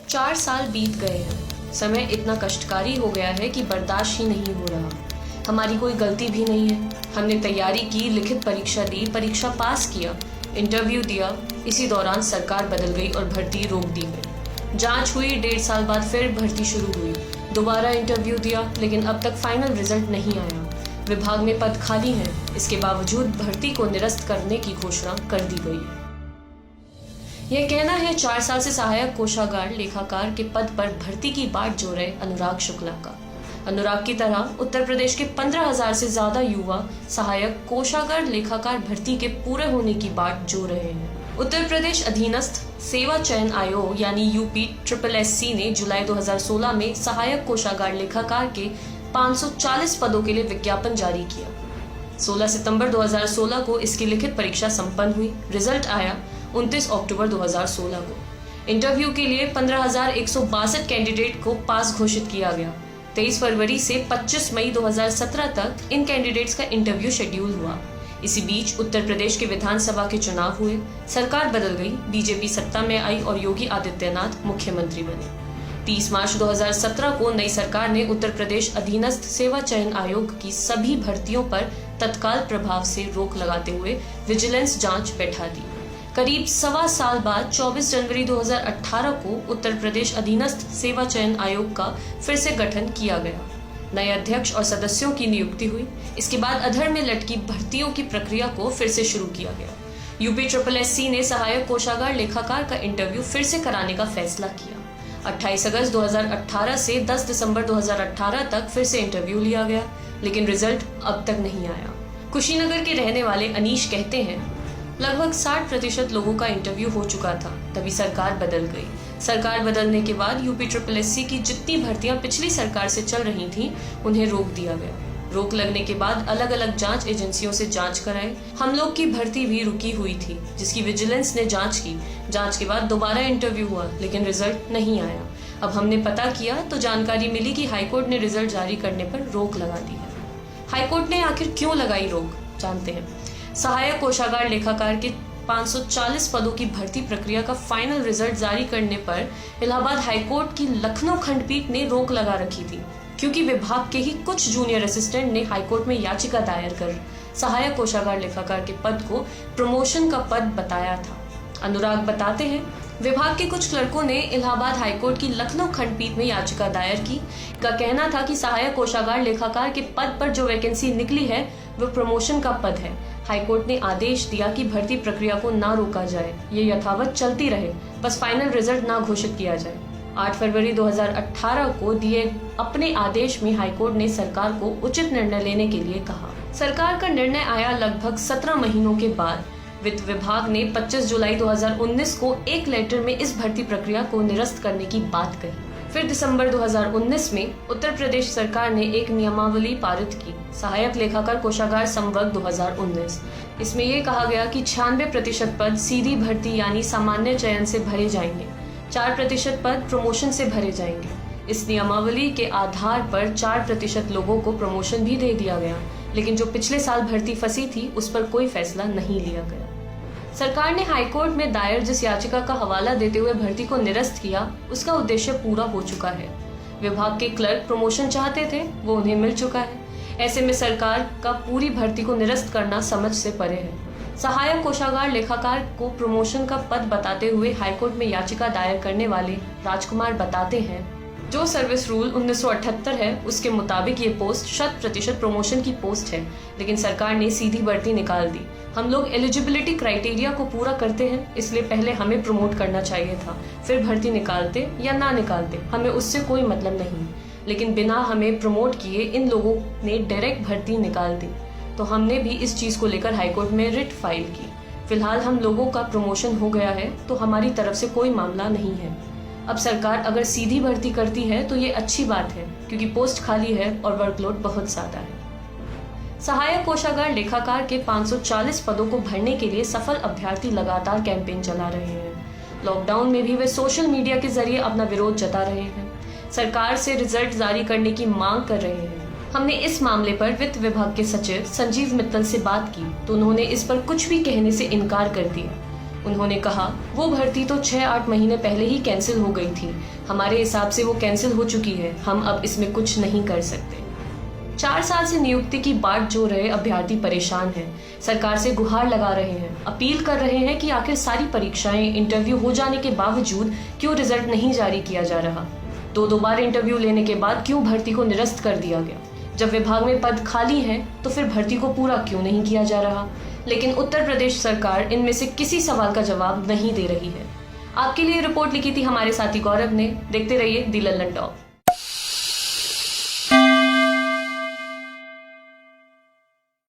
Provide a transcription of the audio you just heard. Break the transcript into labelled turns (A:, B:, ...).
A: 4 साल बीत गए हैं। समय इतना कष्टकारी हो गया है कि बर्दाश्त ही नहीं हो रहा। हमारी कोई गलती भी नहीं है। हमने तैयारी की, लिखित परीक्षा दी, परीक्षा पास किया, इंटरव्यू दिया। इसी दौरान सरकार बदल गई और भर्ती रोक दी गई। जांच हुई, 1.5 साल बाद फिर भर्ती शुरू हुई। दोबारा इंटरव्यू दिया, लेकिन अब तक फाइनल रिजल्ट नहीं आया। विभाग में पद खाली हैं, इसके बावजूद भर्ती को निरस्त करने की घोषणा कर दी गई है। यह कहना है 4 साल से सहायक कोषागार लेखाकार के पद पर भर्ती की बाट जो रहे अनुराग शुक्ला का। अनुराग की तरह उत्तर प्रदेश के 15,000 से ज्यादा युवा सहायक कोषागार लेखाकार भर्ती के पूरे होने की बाट जो रहे हैं। उत्तर प्रदेश अधीनस्थ सेवा चयन आयोग यानी UPSSC ने जुलाई 2016 में सहायक कोषागार लेखाकार के 540 पदों के लिए विज्ञापन जारी किया। 16 सितंबर 2016 को इसकी लिखित परीक्षा संपन्न हुई। रिजल्ट आया 29 अक्टूबर 2016 को। इंटरव्यू के लिए 15,162 कैंडिडेट को पास घोषित किया गया। 23 फरवरी से 25 मई 2017 तक इन कैंडिडेट्स का इंटरव्यू शेड्यूल हुआ। इसी बीच उत्तर प्रदेश के विधानसभा के चुनाव हुए, सरकार बदल गई, बीजेपी सत्ता में आई और योगी आदित्यनाथ मुख्यमंत्री बने। 30 मार्च 2017 को नई सरकार ने उत्तर प्रदेश अधीनस्थ सेवा चयन आयोग की सभी भर्तियों पर तत्काल प्रभाव से रोक लगाते हुए विजिलेंस जांच बैठा दी। करीब 1.25 साल बाद 24 जनवरी 2018 को उत्तर प्रदेश अधीनस्थ सेवा चयन आयोग का फिर से गठन किया गया। नए अध्यक्ष और सदस्यों की नियुक्ति हुई। इसके बाद अधर में लटकी भर्तियों की प्रक्रिया को फिर से शुरू किया गया। UPSSC ने सहायक कोषागार लेखाकार का इंटरव्यू फिर से कराने का फैसला किया। 28 अगस्त 2018 से 10 दिसंबर 2018 तक फिर से इंटरव्यू लिया गया, लेकिन रिजल्ट अब तक नहीं आया। कुशीनगर के रहने वाले अनीश कहते हैं, लगभग 60% लोगों का इंटरव्यू हो चुका था, तभी सरकार बदल गई। सरकार बदलने के बाद UPSSC की जितनी भर्तियां पिछली सरकार से चल रही थीं, उन्हें रोक दिया गया। रोक लगने के बाद अलग अलग जांच एजेंसियों से जांच कराई। हम लोग की भर्ती भी रुकी हुई थी, जिसकी विजिलेंस ने जांच की। जांच के बाद दोबारा इंटरव्यू हुआ, लेकिन रिजल्ट नहीं आया। अब हमने पता किया तो जानकारी मिली कि हाईकोर्ट ने रिजल्ट जारी करने पर रोक लगा दी है। हाईकोर्ट ने आखिर क्यों लगाई रोक, जानते हैं। सहायक कोषागार लेखाकार के 540 पदों की भर्ती प्रक्रिया का फाइनल रिजल्ट जारी करने पर इलाहाबाद हाईकोर्ट की लखनऊ खंडपीठ ने रोक लगा रखी थी, क्योंकि विभाग के ही कुछ जूनियर असिस्टेंट ने हाईकोर्ट में याचिका दायर कर सहायक कोषागार लेखाकार के पद को प्रमोशन का पद बताया था। अनुराग बताते हैं, विभाग के कुछ क्लर्कों ने इलाहाबाद हाईकोर्ट की लखनऊ खंडपीठ में याचिका दायर की। का कहना था कि सहायक कोषागार लेखाकार के पद पर जो वैकेंसी निकली है वह प्रमोशन का पद है। हाईकोर्ट ने आदेश दिया कि भर्ती प्रक्रिया को ना रोका जाए, ये यथावत चलती रहे, बस फाइनल रिजल्ट ना घोषित किया जाए। 8 फरवरी 2018 को दिए अपने आदेश में हाईकोर्ट ने सरकार को उचित निर्णय लेने के लिए कहा। सरकार का निर्णय आया लगभग 17 महीनों के बाद। वित्त विभाग ने 25 जुलाई 2019 को एक लेटर में इस भर्ती प्रक्रिया को निरस्त करने की बात कही। फिर दिसंबर 2019 में उत्तर प्रदेश सरकार ने एक नियमावली पारित की, सहायक लेखाकार कोषागार संवर्ग 2019। इसमें यह कहा गया कि 96% पद सीधी भर्ती यानी सामान्य चयन से भरे जाएंगे, 4% पद प्रमोशन से भरे जाएंगे। इस नियमावली के आधार पर 4% लोगों को प्रमोशन भी दे दिया गया, लेकिन जो पिछले साल भर्ती फंसी थी उस पर कोई फैसला नहीं लिया गया। सरकार ने हाईकोर्ट में दायर जिस याचिका का हवाला देते हुए भर्ती को निरस्त किया, उसका उद्देश्य पूरा हो चुका है। विभाग के क्लर्क प्रमोशन चाहते थे, वो उन्हें मिल चुका है। ऐसे में सरकार का पूरी भर्ती को निरस्त करना समझ से परे है। सहायक कोषागार लेखाकार को प्रमोशन का पद बताते हुए हाईकोर्ट में याचिका दायर करने वाले राजकुमार बताते हैं, जो सर्विस रूल 1978 है उसके मुताबिक ये पोस्ट 100% प्रमोशन की पोस्ट है, लेकिन सरकार ने सीधी भर्ती निकाल दी। हम लोग एलिजिबिलिटी क्राइटेरिया को पूरा करते हैं, इसलिए पहले हमें प्रमोट करना चाहिए था, फिर भर्ती निकालते या ना निकालते, हमें उससे कोई मतलब नहीं। लेकिन बिना हमें प्रमोट किए इन लोगों ने डायरेक्ट भर्ती निकाल दी, तो हमने भी इस चीज को लेकर हाईकोर्ट में रिट फाइल की। फिलहाल हम लोगों का प्रमोशन हो गया है, तो हमारी तरफ से कोई मामला नहीं है। अब सरकार अगर सीधी भर्ती करती है तो ये अच्छी बात है, क्योंकि पोस्ट खाली है और वर्कलोड बहुत ज्यादा है। सहायक कोषागार लेखाकार के 540 पदों को भरने के लिए सफल अभ्यर्थी लगातार कैंपेन चला रहे हैं। लॉकडाउन में भी वे सोशल मीडिया के जरिए अपना विरोध जता रहे हैं, सरकार से रिजल्ट जारी करने की मांग कर रहे हैं। हमने इस मामले पर वित्त विभाग के सचिव संजीव मित्तल से बात की, तो उन्होंने इस पर कुछ भी कहने से इनकार कर दिया। उन्होंने कहा, वो भर्ती तो 6-8 महीने पहले ही कैंसिल हो गई थी। हमारे हिसाब से वो कैंसिल हो चुकी है, हम अब इसमें कुछ नहीं कर सकते। 4 साल से नियुक्ति की बाट जो रहे अभ्यर्थी परेशान हैं, सरकार से गुहार लगा रहे हैं, अपील कर रहे हैं कि आखिर सारी परीक्षाएं, इंटरव्यू हो जाने के बावजूद क्यों रिजल्ट नहीं जारी किया जा रहा। 2 बार इंटरव्यू लेने के बाद क्यों भर्ती को निरस्त कर दिया गया। जब विभाग में पद खाली हैं तो फिर भर्ती को पूरा क्यों नहीं किया जा रहा। लेकिन उत्तर प्रदेश सरकार इनमें से किसी सवाल का जवाब नहीं दे रही है। आपके लिए रिपोर्ट लिखी थी हमारे साथी गौरव ने। देखते रहिए दी लल्लन टॉप।